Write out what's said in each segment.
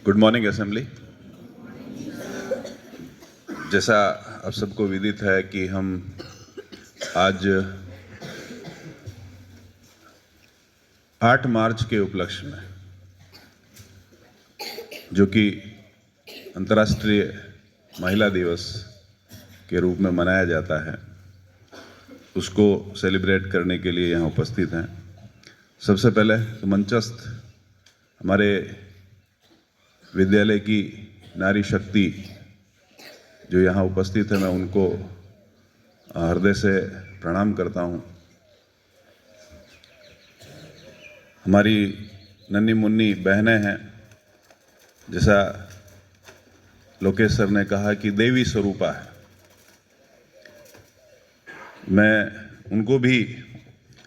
Good morning assembly. जैसा आप सबको विदित है कि हम आज 8 मार्च के उपलक्ष्य में, जो कि अंतर्राष्ट्रीय महिला दिवस के रूप में मनाया जाता है, उसको सेलिब्रेट करने के लिए यहाँ उपस्थित हैं। सबसे पहले तो मंचस्थ हमारे विद्यालय की नारी शक्ति जो यहाँ उपस्थित है, मैं उनको हृदय से प्रणाम करता हूँ। हमारी नन्ही मुन्नी बहनें हैं, जैसा लोकेश सर ने कहा कि देवी स्वरूपा है। मैं उनको भी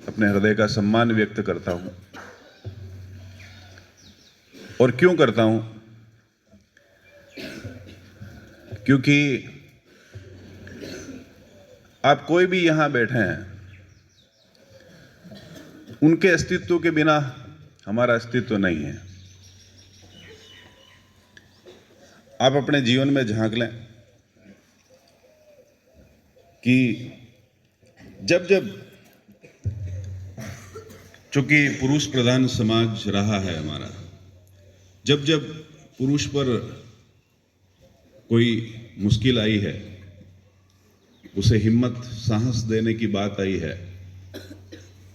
अपने हृदय का सम्मान व्यक्त करता हूँ। और क्यों करता हूँ? क्योंकि आप कोई भी यहाँ बैठे हैं, उनके अस्तित्व के बिना हमारा अस्तित्व नहीं है। आप अपने जीवन में झांक लें कि जब जब, चूंकि पुरुष प्रधान समाज रहा है हमारा, जब जब पुरुष पर कोई मुश्किल आई है, उसे हिम्मत साहस देने की बात आई है,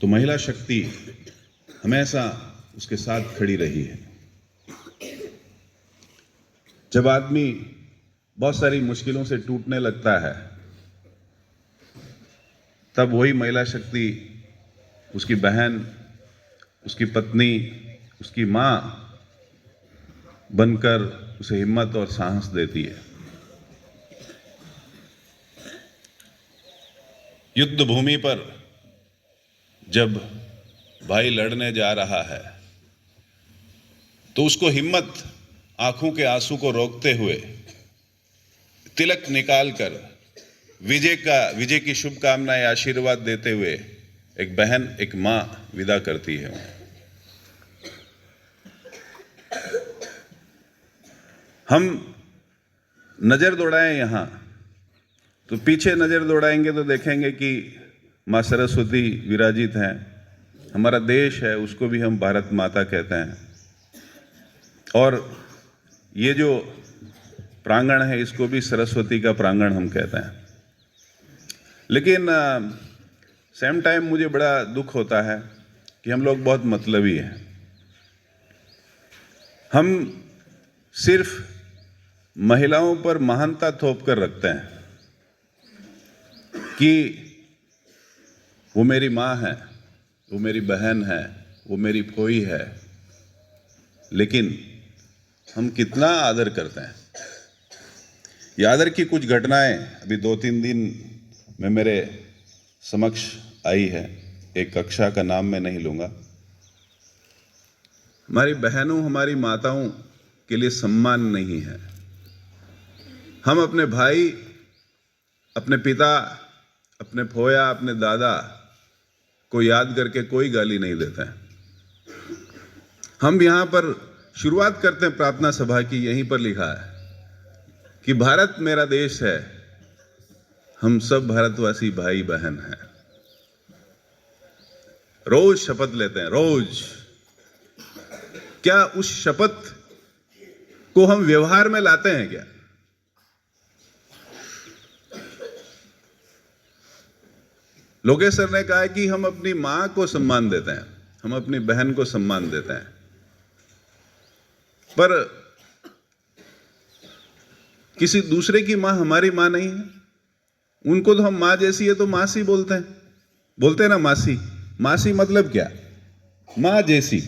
तो महिला शक्ति हमेशा उसके साथ खड़ी रही है। जब आदमी बहुत सारी मुश्किलों से टूटने लगता है, तब वही महिला शक्ति उसकी बहन, उसकी पत्नी, उसकी मां बनकर उसे हिम्मत और साहस देती है। युद्ध भूमि पर जब भाई लड़ने जा रहा है, तो उसको हिम्मत आंखों के आंसू को रोकते हुए तिलक निकालकर विजय की शुभकामनाएं, आशीर्वाद देते हुए एक बहन, एक मां विदा करती है। हम नजर दौड़ाएं यहां, तो पीछे नजर दौड़ाएंगे तो देखेंगे कि मां सरस्वती विराजित हैं। हमारा देश है, उसको भी हम भारत माता कहते हैं। और ये जो प्रांगण है, इसको भी सरस्वती का प्रांगण हम कहते हैं। लेकिन सेम टाइम मुझे बड़ा दुख होता है कि हम लोग बहुत मतलबी हैं। हम सिर्फ महिलाओं पर महानता थोप कर रखते हैं कि वो मेरी माँ है, वो मेरी बहन है, वो मेरी फोई है। लेकिन हम कितना आदर करते हैं। ये आदर की कुछ घटनाएं अभी 2-3 दिन में मेरे समक्ष आई है। एक कक्षा का नाम मैं नहीं लूंगा। हमारी बहनों, हमारी माताओं के लिए सम्मान नहीं है। हम अपने भाई, अपने पिता, अपने फोया, अपने दादा को याद करके कोई गाली नहीं देते हैं। हम यहां पर शुरुआत करते हैं प्रार्थना सभा की, यहीं पर लिखा है कि भारत मेरा देश है, हम सब भारतवासी भाई बहन हैं। रोज शपथ लेते हैं, रोज। क्या उस शपथ को हम व्यवहार में लाते हैं क्या? लोकेश सर ने कहा है कि हम अपनी मां को सम्मान देते हैं, हम अपनी बहन को सम्मान देते हैं, पर किसी दूसरे की मां हमारी मां नहीं है। उनको तो हम मां जैसी है तो मासी बोलते हैं ना, मासी। मासी मतलब क्या? मां जैसी,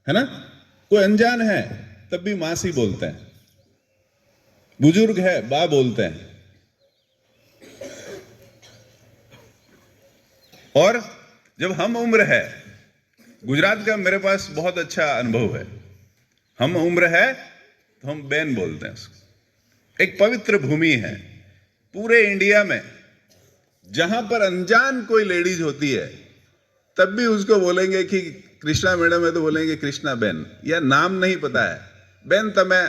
है ना। कोई अनजान है तब भी मासी बोलते हैं। बुजुर्ग है, बा बोलते हैं। और जब हम उम्र है, गुजरात का मेरे पास बहुत अच्छा अनुभव है, हम उम्र है तो हम बहन बोलते हैं उसको। एक पवित्र भूमि है पूरे इंडिया में, जहां पर अनजान कोई लेडीज होती है तब भी उसको बोलेंगे कि कृष्णा मैडम है तो बोलेंगे कृष्णा बहन, या नाम नहीं पता है બેન તમે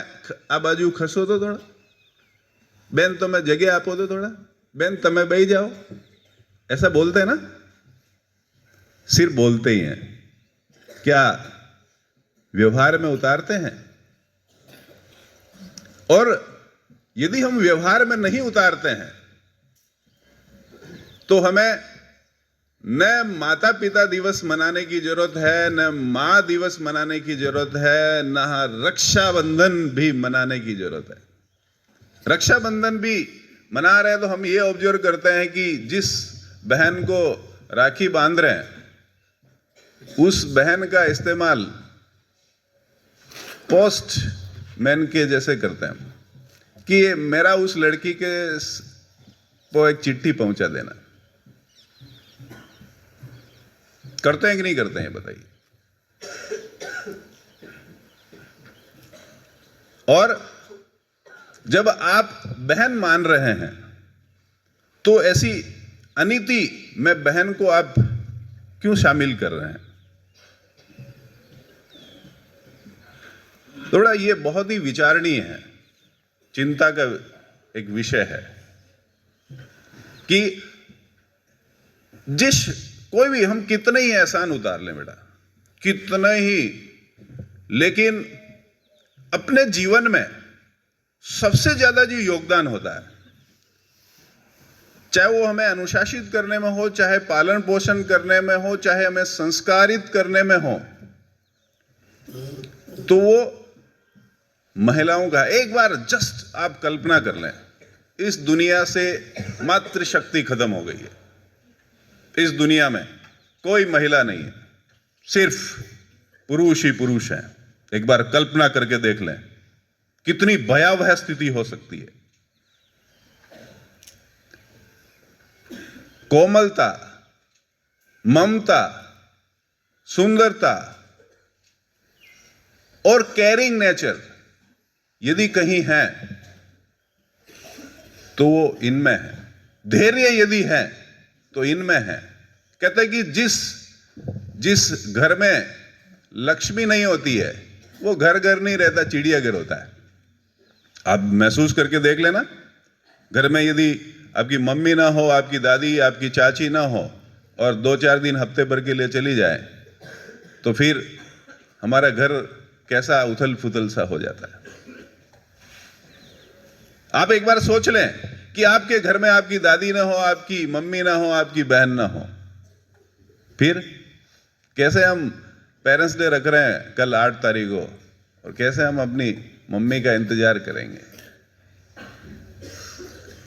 આ બાજુ ખસો તો થોડા, બેન તમે जगह आपो तो थोड़ा, बेन तमे बैठ जाओ, ऐसा बोलते हैं ना? सिर्फ बोलते ही हैं, क्या व्यवहार में उतारते हैं? और यदि हम व्यवहार में नहीं उतारते हैं तो हमें न माता पिता दिवस मनाने की जरूरत है, न मां दिवस मनाने की जरूरत है, न रक्षाबंधन भी मनाने की जरूरत है। रक्षाबंधन भी मना रहे हैं तो हम ये ऑब्जर्व करते हैं कि जिस बहन को राखी बांध रहे हैं उस बहन का इस्तेमाल पोस्ट मैन के जैसे करते हैं कि ये मेरा उस लड़की के को एक चिट्ठी पहुंचा देना। करते हैं कि नहीं करते हैं बताइए? और जब आप बहन मान रहे हैं तो ऐसी अनीति में बहन को आप क्यों शामिल कर रहे हैं? थोड़ा ये बहुत ही विचारणीय है, चिंता का एक विषय है कि कोई भी हम कितने ही एहसान उतार लें बेटा, कितने ही, लेकिन अपने जीवन में सबसे ज्यादा जो योगदान होता है, चाहे वो हमें अनुशासित करने में हो, चाहे पालन पोषण करने में हो, चाहे हमें संस्कारित करने में हो, तो वो महिलाओं का। एक बार जस्ट आप कल्पना कर लें, इस दुनिया से मातृशक्ति खत्म हो गई है, इस दुनिया में कोई महिला नहीं है, सिर्फ पुरुष ही पुरुष हैं। एक बार कल्पना करके देख लें कितनी भयावह स्थिति हो सकती है। कोमलता, ममता, सुंदरता और केयरिंग नेचर यदि कहीं है तो वो इनमें है। धैर्य यदि है तो इनमें है। कहते हैं कि जिस घर में लक्ष्मी नहीं होती है वो घर घर नहीं रहता, चिड़ियाघर होता है। आप महसूस करके देख लेना, घर में यदि आपकी मम्मी ना हो, आपकी दादी, आपकी चाची ना हो और 2-4 दिन हफ्ते भर के लिए चली जाए तो फिर हमारा घर कैसा उथल फुथल सा हो जाता है। आप एक बार सोच लें कि आपके घर में आपकी दादी ना हो, आपकी मम्मी ना हो, आपकी बहन ना हो, फिर कैसे हम पेरेंट्स डे रख रहे हैं कल 8 तारीख को, और कैसे हम अपनी मम्मी का इंतजार करेंगे?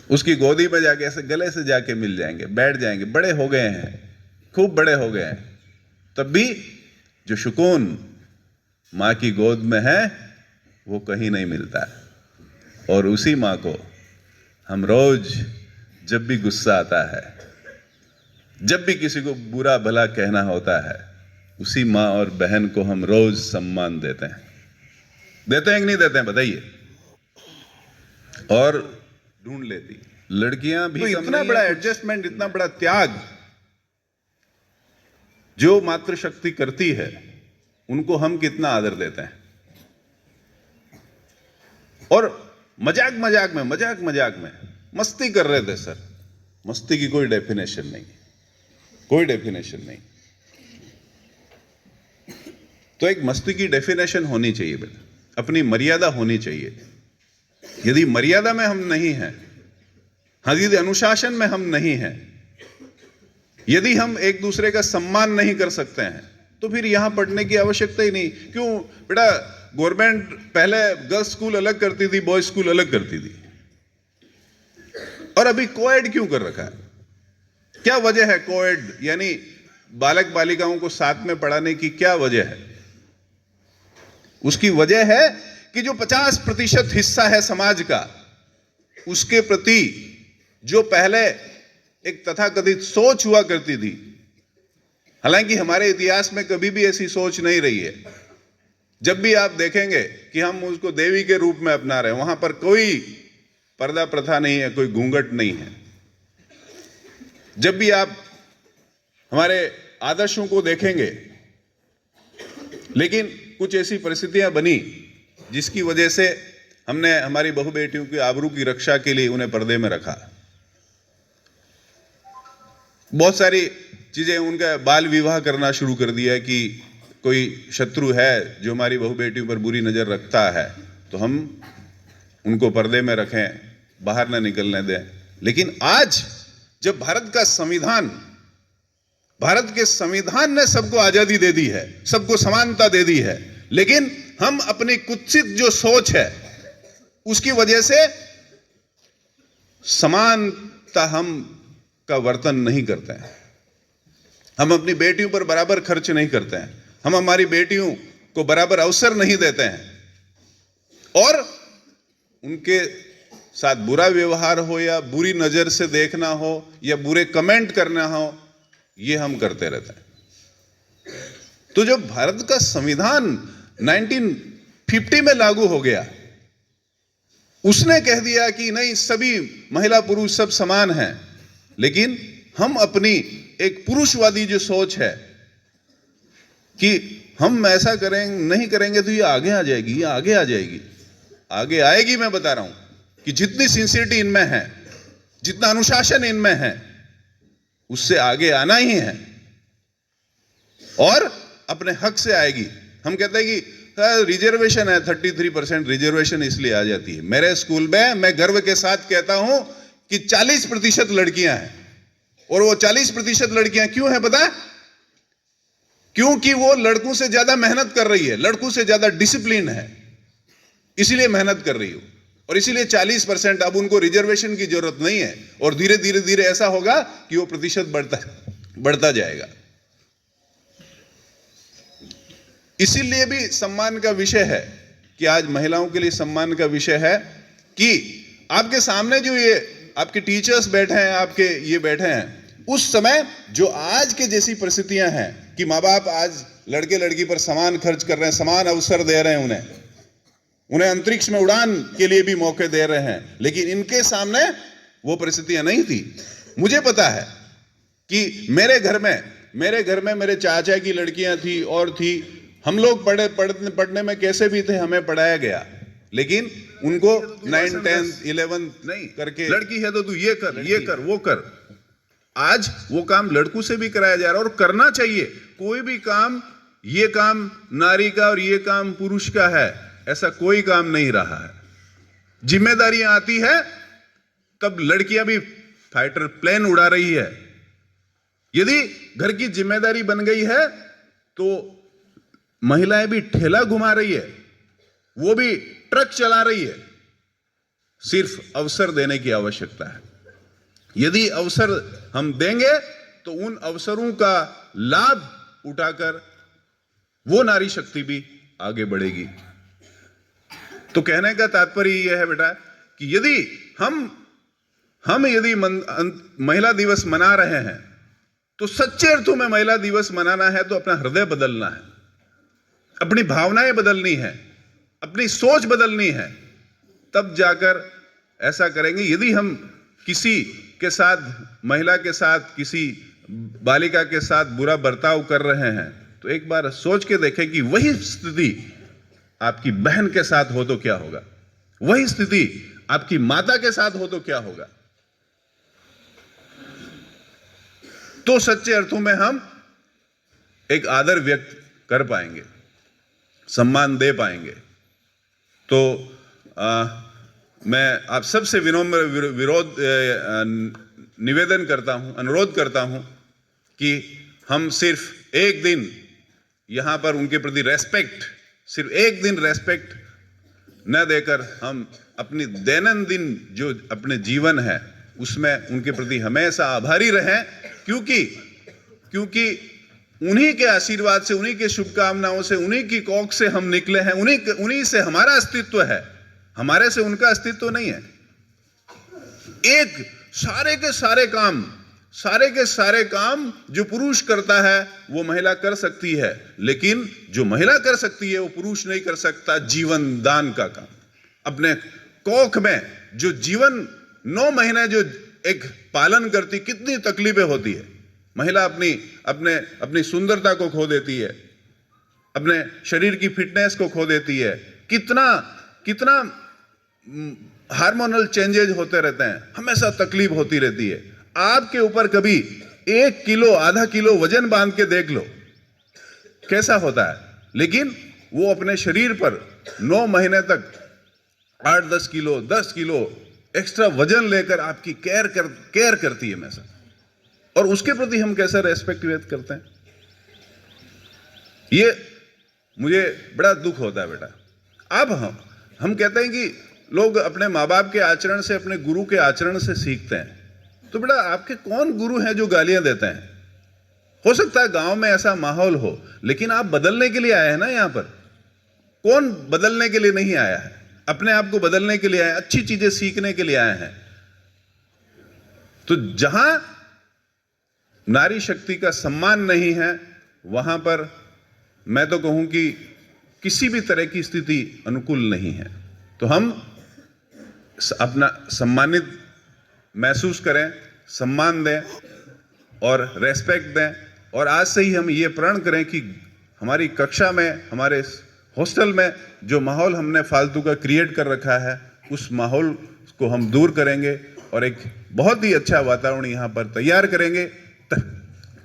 उसकी गोदी में जाके ऐसे गले से जाके मिल जाएंगे, बैठ जाएंगे। बड़े हो गए हैं, खूब बड़े हो गए हैं, तब भी जो सुकून माँ की गोद में है वो कहीं नहीं मिलता है। और उसी माँ को हम रोज, जब भी गुस्सा आता है, जब भी किसी को बुरा भला कहना होता है, उसी माँ और बहन को हम रोज सम्मान देते हैं। देते हैं कि नहीं देते हैं बताइए? और ढूंढ लेती लड़कियां भी। तो इतना बड़ा एडजस्टमेंट, इतना बड़ा त्याग जो मातृशक्ति करती है, उनको हम कितना आदर देते हैं। और मजाक मजाक में मस्ती कर रहे थे सर। मस्ती की कोई डेफिनेशन नहीं, कोई डेफिनेशन नहीं। तो एक मस्ती की डेफिनेशन होनी चाहिए बेटा, अपनी मर्यादा होनी चाहिए। यदि मर्यादा में हम नहीं हैं, यदि अनुशासन में हम नहीं हैं, यदि हम एक दूसरे का सम्मान नहीं कर सकते हैं, तो फिर यहां पढ़ने की आवश्यकता ही नहीं। क्यों बेटा? गवर्नमेंट पहले गर्ल्स स्कूल अलग करती थी, बॉयज स्कूल अलग करती थी, और अभी कोएड क्यों कर रखा है? क्या वजह है कोएड यानी बालक बालिकाओं को साथ में पढ़ाने की? क्या वजह है? उसकी वजह है कि जो 50% हिस्सा है समाज का, उसके प्रति जो पहले एक तथाकथित सोच हुआ करती थी, हालांकि हमारे इतिहास में कभी भी ऐसी सोच नहीं रही है। जब भी आप देखेंगे कि हम उसको देवी के रूप में अपना रहे हैं, वहां पर कोई पर्दा प्रथा नहीं है, कोई घूंघट नहीं है। जब भी आप हमारे आदर्शों को देखेंगे, लेकिन कुछ ऐसी परिस्थितियां बनी जिसकी वजह से हमने हमारी बहू बेटियों की आबरू की रक्षा के लिए उन्हें पर्दे में रखा। बहुत सारी चीजें, उनका बाल विवाह करना शुरू कर दिया कि कोई शत्रु है जो हमारी बहू बेटियों पर बुरी नजर रखता है तो हम उनको पर्दे में रखें, बाहर ना निकलने दें। लेकिन आज जब भारत के संविधान ने सबको आजादी दे दी है, सबको समानता दे दी है, लेकिन हम अपनी कुत्सित जो सोच है उसकी वजह से समानता हम का वर्तन नहीं करते हैं। हम अपनी बेटियों पर बराबर खर्च नहीं करते हैं, हम हमारी बेटियों को बराबर अवसर नहीं देते हैं और उनके साथ बुरा व्यवहार हो या बुरी नजर से देखना हो या बुरे कमेंट करना हो, ये हम करते रहते हैं। तो जब भारत का संविधान 1950 में लागू हो गया, उसने कह दिया कि नहीं, सभी महिला पुरुष सब समान हैं, लेकिन हम अपनी एक पुरुषवादी जो सोच है कि हम ऐसा करेंगे नहीं करेंगे तो ये आगे आ जाएगी, ये आगे आ जाएगी, आगे आएगी। मैं बता रहा हूं कि जितनी सिंसियरिटी इनमें है, जितना अनुशासन इनमें है, उससे आगे आना ही है और अपने हक से आएगी। हम कहते हैं कि रिजर्वेशन है, 33% रिजर्वेशन इसलिए आ जाती है। मेरे स्कूल में मैं गर्व के साथ कहता हूं कि 40% लड़कियां हैं और वो 40% लड़कियां क्यों हैं पता है? क्योंकि वो लड़कों से ज्यादा मेहनत कर रही है, लड़कों से ज्यादा डिसिप्लिन है, इसीलिए मेहनत कर रही हो और इसीलिए 40%। अब उनको रिजर्वेशन की जरूरत नहीं है और धीरे धीरे धीरे ऐसा होगा कि वो प्रतिशत बढ़ता जाएगा। इसीलिए भी सम्मान का विषय है कि आज महिलाओं के लिए सम्मान का विषय है कि आपके सामने जो ये आपके टीचर्स बैठे हैं, आपके ये बैठे हैं, उस समय जो आज के जैसी परिस्थितियां हैं कि माँ बाप आज लड़के लड़की पर समान खर्च कर रहे हैं, समान अवसर दे रहे हैं, उन्हें अंतरिक्ष में उड़ान के लिए भी मौके दे रहे हैं, लेकिन इनके सामने वो परिस्थितियां नहीं थी। मुझे पता है कि मेरे घर में मेरे चाचा की लड़कियां थी और थी, हम लोग पढ़ने में कैसे भी थे, हमें पढ़ाया गया, लेकिन उनको 9, 10, 11 नहीं करके लड़की है तो तू ये कर वो कर। आज वो काम लड़कों से भी कराया जा रहा है और करना चाहिए। कोई भी काम, ये काम नारी का और ये काम पुरुष का है, ऐसा कोई काम नहीं रहा है। जिम्मेदारियां आती है तब लड़कियां भी फाइटर प्लेन उड़ा रही है। यदि घर की जिम्मेदारी बन गई है तो महिलाएं भी ठेला घुमा रही है, वो भी ट्रक चला रही है। सिर्फ अवसर देने की आवश्यकता है। यदि अवसर हम देंगे तो उन अवसरों का लाभ उठाकर वो नारी शक्ति भी आगे बढ़ेगी। तो कहने का तात्पर्य यह है बेटा कि यदि हम यदि महिला दिवस मना रहे हैं तो सच्चे अर्थों में महिला दिवस मनाना है तो अपना हृदय बदलना है, अपनी भावनाएं बदलनी है, अपनी सोच बदलनी है, तब जाकर ऐसा करेंगे। यदि हम किसी के साथ, महिला के साथ, किसी बालिका के साथ बुरा बर्ताव कर रहे हैं तो एक बार सोच के देखें कि वही स्थिति आपकी बहन के साथ हो तो क्या होगा, वही स्थिति आपकी माता के साथ हो तो क्या होगा। तो सच्चे अर्थों में हम एक आदर व्यक्त कर पाएंगे, सम्मान दे पाएंगे। तो मैं आप सबसे निवेदन करता हूं, अनुरोध करता हूं कि हम सिर्फ एक दिन यहां पर उनके प्रति सिर्फ एक दिन रेस्पेक्ट न देकर हम अपनी दैनंदिन जो अपने जीवन है उसमें उनके प्रति हमेशा आभारी रहें, क्योंकि उन्हीं के आशीर्वाद से, उन्हीं के शुभकामनाओं से, उन्हीं की कोख से हम निकले हैं, उन्हीं से हमारा अस्तित्व है, हमारे से उनका अस्तित्व नहीं है। एक सारे के सारे काम जो पुरुष करता है वो महिला कर सकती है, लेकिन जो महिला कर सकती है वो पुरुष नहीं कर सकता। जीवन दान का काम, अपने कोख में जो जीवन 9 महीने जो एक पालन करती, कितनी तकलीफें होती है। महिला अपनी सुंदरता को खो देती है, अपने शरीर की फिटनेस को खो देती है, कितना कितना हार्मोनल चेंजेज होते रहते हैं, हमेशा तकलीफ होती रहती है। आपके ऊपर कभी 1 किलो आधा किलो वजन बांध के देख लो कैसा होता है, लेकिन वो अपने शरीर पर 9 महीने तक 8-10 किलो 10 किलो एक्स्ट्रा वजन लेकर आपकी केयर करती है हमेशा, और उसके प्रति हम कैसा रेस्पेक्ट व्यक्त करते हैं। ये मुझे बड़ा दुख होता है बेटा। अब हम कहते हैं कि लोग अपने माँ बाप के आचरण से, अपने गुरु के आचरण से सीखते हैं, तो बेटा आपके कौन गुरु हैं जो गालियां देते हैं? हो सकता है गांव में ऐसा माहौल हो, लेकिन आप बदलने के लिए आए हैं ना यहां पर। कौन बदलने के लिए नहीं आया है? अपने आप को बदलने के लिए आए, अच्छी चीजें सीखने के लिए आए हैं। तो जहां नारी शक्ति का सम्मान नहीं है, वहां पर मैं तो कहूं कि किसी भी तरह की स्थिति अनुकूल नहीं है। तो हम अपना सम्मानित महसूस करें, सम्मान दें और रेस्पेक्ट दें, और आज से ही हम ये प्रण करें कि हमारी कक्षा में, हमारे हॉस्टल में जो माहौल हमने फालतू का क्रिएट कर रखा है, उस माहौल को हम दूर करेंगे और एक बहुत ही अच्छा वातावरण यहाँ पर तैयार करेंगे,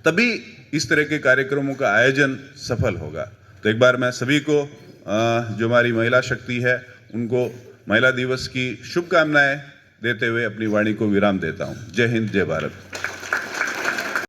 तभी इस तरह के कार्यक्रमों का आयोजन सफल होगा। तो एक बार मैं सभी को, जो हमारी महिला शक्ति है, उनको महिला दिवस की शुभकामनाएं देते हुए अपनी वाणी को विराम देता हूँ। जय हिंद, जय भारत।